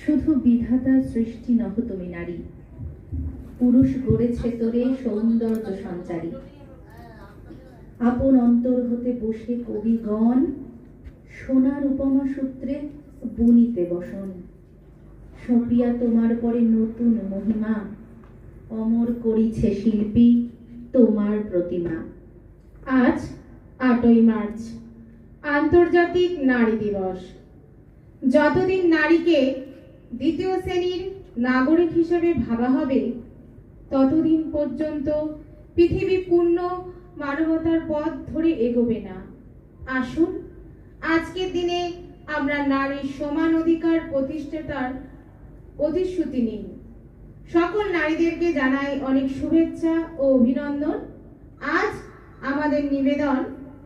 শুধু বিধাতার সৃষ্টি নহ তুমি নারী, পুরুষ গড়েছে তোরে সৌন্দর্য সঞ্চারী। আপন অন্তর হতে বসে কবিগণ সোনার উপমা সূত্রে বুনিতে বসন। সপিয়া তোমার পরে নতুন মহিমা, অমর করিছে শিল্পী তোমার প্রতিমা। আজ 8ই মার্চ, আন্তর্জাতিক নারী দিবস। যতদিন নারীকে দ্বিতীয় শ্রেণীর নাগরিক হিসেবে ভাবা হবে, ততদিন পর্যন্ত পৃথিবী পূর্ণ মানবতার পথ ধরে এগোবে না। আসুন আজকের দিনে আমরা নারীর সমান অধিকার প্রতিষ্ঠাতার প্রতিশ্রুতি নিই। সকল নারীদেরকে জানাই অনেক শুভেচ্ছা ও অভিনন্দন। আজ আমাদের নিবেদন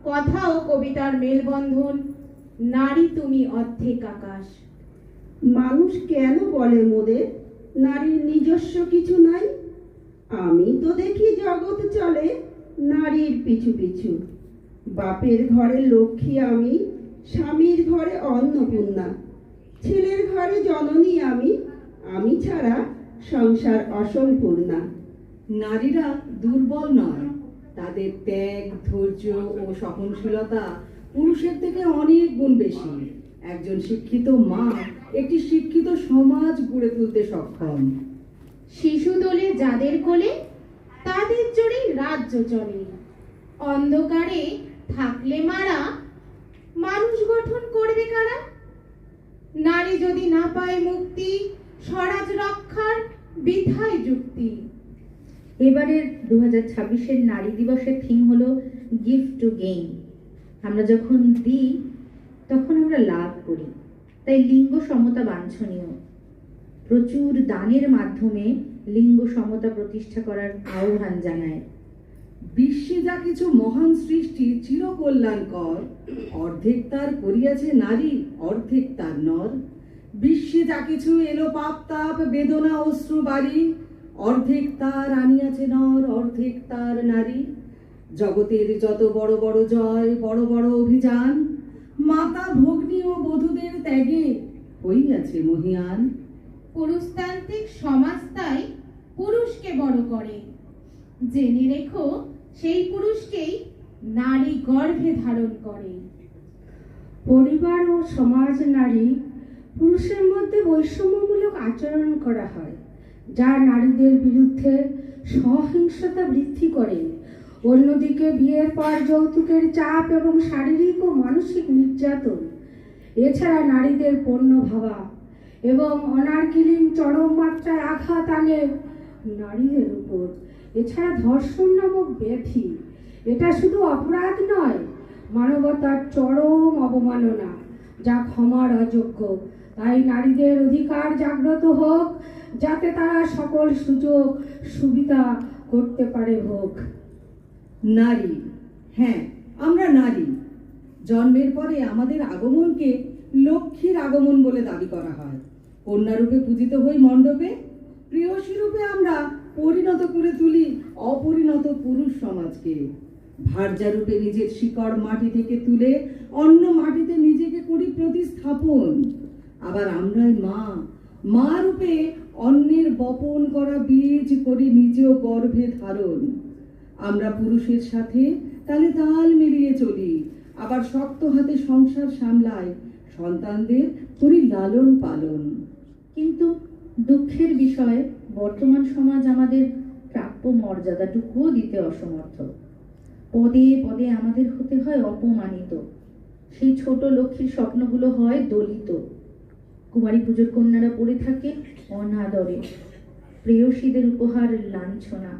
কথা ও কবিতার মেলবন্ধন, নারী তুমি অর্ধেক আকাশ। মানুষ কেন বলে মোদের নারীর নিজস্ব কিছু নাই? আমি তো দেখি জগৎ চলে নারীর পিছু পিছু। বাপের ঘরে লক্ষ্মী আমি, স্বামীর ঘরে অন্নপূর্ণা, ছেলের ঘরে জননী আমি, আমি ছাড়া সংসার অসম্পূর্ণা। নারীরা দুর্বল নয়, তাদের ত্যাগ, ধৈর্য ও সহনশীলতা পুরুষের থেকে অনেক গুণ বেশি। একজন শিক্ষিত মা একটি শিক্ষিত সমাজ গড়ে তুলতে সক্ষম। শিশু দোলে যাদের কোলে, তাদের জোরেই রাজ্য চলে। অন্ধকারে থাকলে মারা, মানুষ গঠন করবে কারা? নারী যদি না পায় মুক্তি, স্বরাজ রক্ষার বৃথায় যুক্তি। এবারের 2026-এর নারী দিবসের থিম হলো গিফট টু গেইন। আমরা যখন দিই তখন আমরা লাভ করি, তাই লিঙ্গ সমতা বাঞ্ছনীয়। প্রচুর দানের মাধ্যমে লিঙ্গ সমতা প্রতিষ্ঠা করার আহ্বান জানায়। বিশ্বে যা কিছু মহান সৃষ্টি চিরকল্যাণকর, অর্ধেক তার করিয়াছে নারী, অর্ধেক তার নর। বিশ্বে যা কিছু এলো পাপ তাপ বেদনা অশ্রু বাড়ি, অর্ধেক তার আনিয়াছে নর, অর্ধেক তার নারী। জগতের যত বড় বড় জয়, বড় বড় অভিযান, মাতা ভগ্নী ও বধূদের ত্যাগে হইয়াছে মহিয়ান। পুরুষতান্ত্রিক সমাজ তাই পুরুষকে বড় করে। জেনে রেখো, সেই পুরুষকেই নারী গর্ভে ধারণ করে। পরিবার ও সমাজ নারী পুরুষের মধ্যে বৈষম্যমূলক আচরণ করা হয়, যা নারীদের বিরুদ্ধে সহিংসতা বৃদ্ধি করে। অন্যদিকে বিয়ের পর যৌতুকের চাপ এবং শারীরিক ও মানসিক নির্যাতন, এছাড়া নারীদের পণ্য ভাবা এবং অনার্কিলিং চরম মাত্রায় আঘাত আনে নারীদের উপর। এছাড়া ধর্ষণ নামক ব্যাধি, এটা শুধু অপরাধ নয়, মানবতার চরম অবমাননা, যা ক্ষমার অযোগ্য। তাই নারীদের অধিকার জাগ্রত হোক, যাতে তারা সকল সুযোগ সুবিধা করতে পারে হোক। নারী, হ্যাঁ আমরা নারী। জন্মের পরে আমাদের আগমনকে লক্ষ্মীর আগমন বলে দাবি করা হয়। কন্যারূপে পূজিত হই মণ্ডপে, প্রেয়সী রূপে আমরা পরিণত করে তুলি অপরিণত পুরুষ সমাজকে। ভার্যা রূপে নিজের শিকড় মাটি থেকে তুলে অন্য মাটিতে নিজেকে করি প্রতিস্থাপন। আবার আমরাই মা, মা রূপে অন্যের বপন করা বীজ করি নিজেও গর্ভে ধারণ। আমরা পুরুষের সাথে তালে তাল মিলিয়ে চলি, আবার শক্ত হাতে সংসার সামলাই, সন্তানদের করি লালন পালন। কিন্তু দুঃখের বিষয়, বর্তমান সমাজ আমাদের প্রাপ্য মর্যাদাটুকুও দিতে অসমর্থ। পদে পদে আমাদের হতে হয় অপমানিত। সেই ছোট লক্ষ্মীর স্বপ্নগুলো হয় দলিত। কুমারী পুজোর কন্যারা পড়ে থাকে অনাদরে, প্রেয়সীদের উপহার লাঞ্ছনা,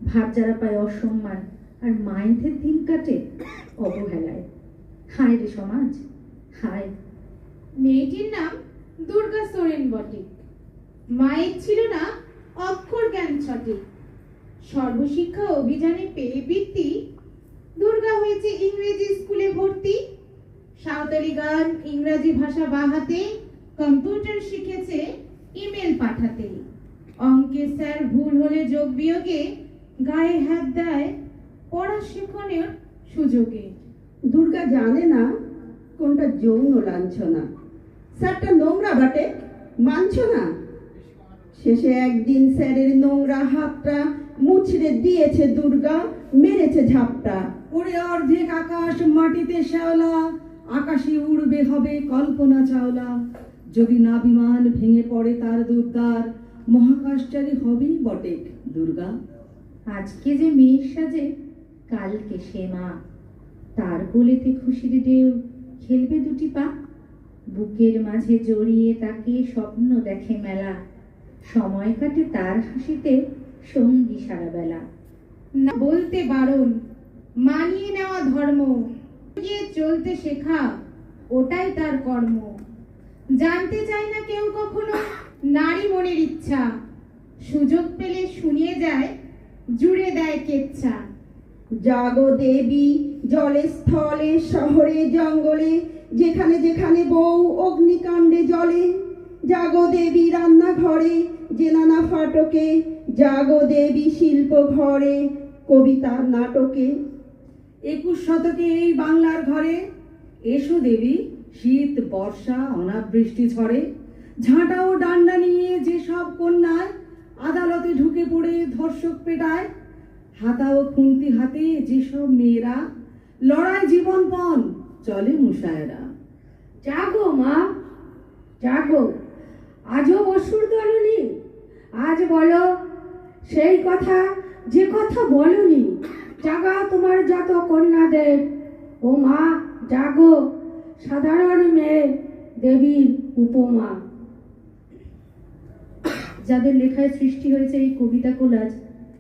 ভার্যারা পায় অসম্মান, আর মায়েদের দিন কাটে অবহেলায়। হায় রে সমাজ, হায়। মেয়েটির নাম দুর্গা সোরেন বটে। মায়ের ছিল না অক্ষর জ্ঞান সঠিক। সর্বশিক্ষা অভিযানে পেয়ে বৃত্তি, দুর্গা হয়েছে ইংরেজি স্কুলে ভর্তি। সাঁওতালি গান, ইংরাজি ভাষা বাহাতে, কম্পিউটার শিখেছে ইমেল পাঠাতে। অঙ্কে স্যার ভুল হলে যোগ বিয়োগে গায়ে হাত দেয় পড়া শেখানোর সুযোগে। দুর্গা জানে না কোনটা যৌন লাঞ্ছনা। স্যারটা নোংরা বটে, মানছো না? শেষে একদিন স্যারের নোংরা হাতটা মুছড়ে দিয়েছে দুর্গা, মেরেছে ঝাপটা। ওরে অর্ধেক আকাশ মাটিতে শ্যাওলা, আকাশে উড়বে হবে কল্পনা চাওলা। যদি না বিমান ভেঙে পড়ে তার দুর্দার, মহাকাশচারী হবেই বটে দুর্গা। আজকে যে মেয়ের সাজে কালকে সে মা, তার কোলেতে খুশির ঢেউ খেলবে দুটি পা। বুকের মাঝে জড়িয়ে তাকে স্বপ্ন দেখে মেলা, সময় কাটে তার হাসিতে সঙ্গী সারা বেলা। না বলতে বারণ, মানিয়ে নেওয়া ধর্ম, গিয়ে চলতে শেখা ওটাই তার কর্ম। জানতে চায় না কেউ কখনো নারী মনের ইচ্ছা, সুযোগ পেলে শুনিয়ে যায় জুড়ে দেয় কেচ্ছা। জাগো দেবী জলে স্থলে শহরে জঙ্গলে, যেখানে যেখানে বউ অগ্নিকাণ্ডে জ্বলে। জাগো দেবী রান্নাঘরে যে নানা ফাটকে, জাগো দেবী শিল্প ঘরে কবিতা নাটকে। 21 শতকে এই বাংলার ঘরে এসো দেবী, শীত বর্ষা অনাবৃষ্টি ঝড়ে। ঝাঁটা ও ডান্ডা নিয়ে যেসব কন্যায় আদালতে ঢুকে পড়ে ধর্ষক পেটায়, হাতা ও খুন্তি হাতে যেসব মেয়েরা লড়াই জীবনপণ চলে মুশায়রা। জাগো মা, জাগো, আজও অসুর দলনি। আজ বলো সেই কথা যে কথা বলনি। জাগা তোমার যত কন্যাদের, ও মা জাগো, সাধারণ মেয়ে দেবীর উপমা। যাদের লেখায় সৃষ্টি হয়েছে এই কবিতা কোলাজ,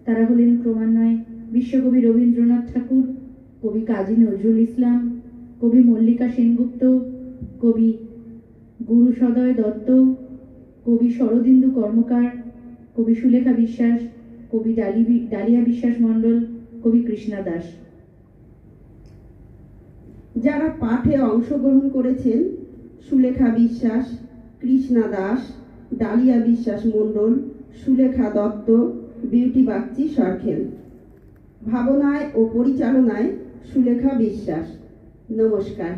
তারা হলেন ক্রমান্বয়ে বিশ্বকবি রবীন্দ্রনাথ ঠাকুর, কবি কাজী নজরুল ইসলাম, কবি মল্লিকা সেনগুপ্ত, কবি গুরু সদয় দত্ত, কবি শরদিন্দু কর্মকার, কবি সুলেখা বিশ্বাস, কবি ডালিয়া বিশ্বাস মণ্ডল, কবি কৃষ্ণা দাস। যারা পাঠে অংশগ্রহণ করেছেন: সুলেখা বিশ্বাস, কৃষ্ণা দাস, ডালিয়া বিশ্বাস মণ্ডল, সুলেখা দত্ত, বিউটি বাগচি সরখেল। ভাবনায় ও পরিচালনায় সুলেখা বিশ্বাস। নমস্কার।